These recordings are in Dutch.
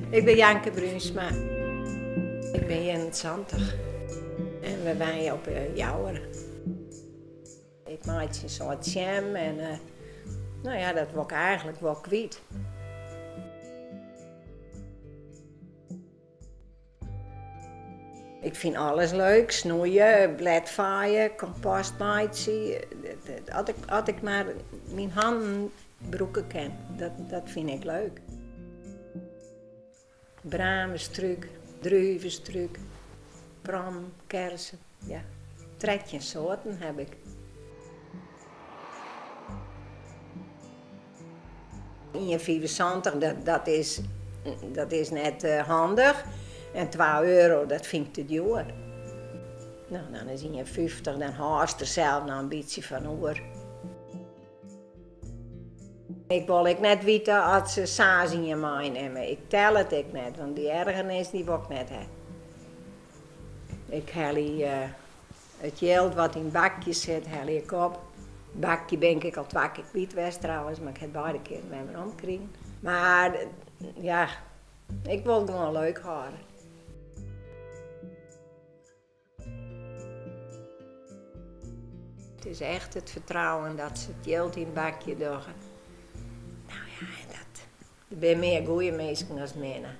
Ik ben Janke Bruinsma. Ik ben 21 en we wonen op Jouwer. Ik maak een soort jam en nou ja, dat word ik eigenlijk wel kwijt. Ik vind alles leuk, snoeien, bladvaaien, compost maaien. Als ik maar mijn handen broeken kan, dat vind ik leuk. Bramenstruik, druivenstruik, pram, kersen, ja. 13 soorten heb ik. €1,75, dat is net handig. En €2, dat vind ik te duur. Nou, dan is €1,50, dan haast er zelf nog een beetje van over. Ik wil net weten als ze saus in je meenemen. Ik tel het ik net, want die ergernis die wil ik net hebben. Ik haal het geld wat in bakjes zit, haal ik op. Bakje ben ik al 2 keer kwijt geweest trouwens, maar ik heb beide keer met me omgekregen. Maar ja, ik wil het gewoon leuk houden. Het is echt het vertrouwen dat ze het geld in het bakje doen. Nou ja, er zijn meer goede mensen dan minder.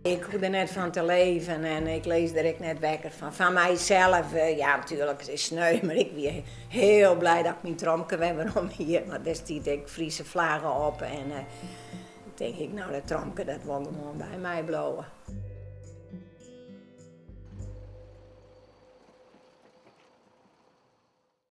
Ik hoef er net van te leven en ik lees er ik net wekker van. Van mijzelf, ja natuurlijk, het is sneu, maar ik ben heel blij dat ik mijn tromke waarom hier. Want daar stiet ik Friese vlaggen op en denk ik, nou dat tromke dat wil gewoon bij mij blowen.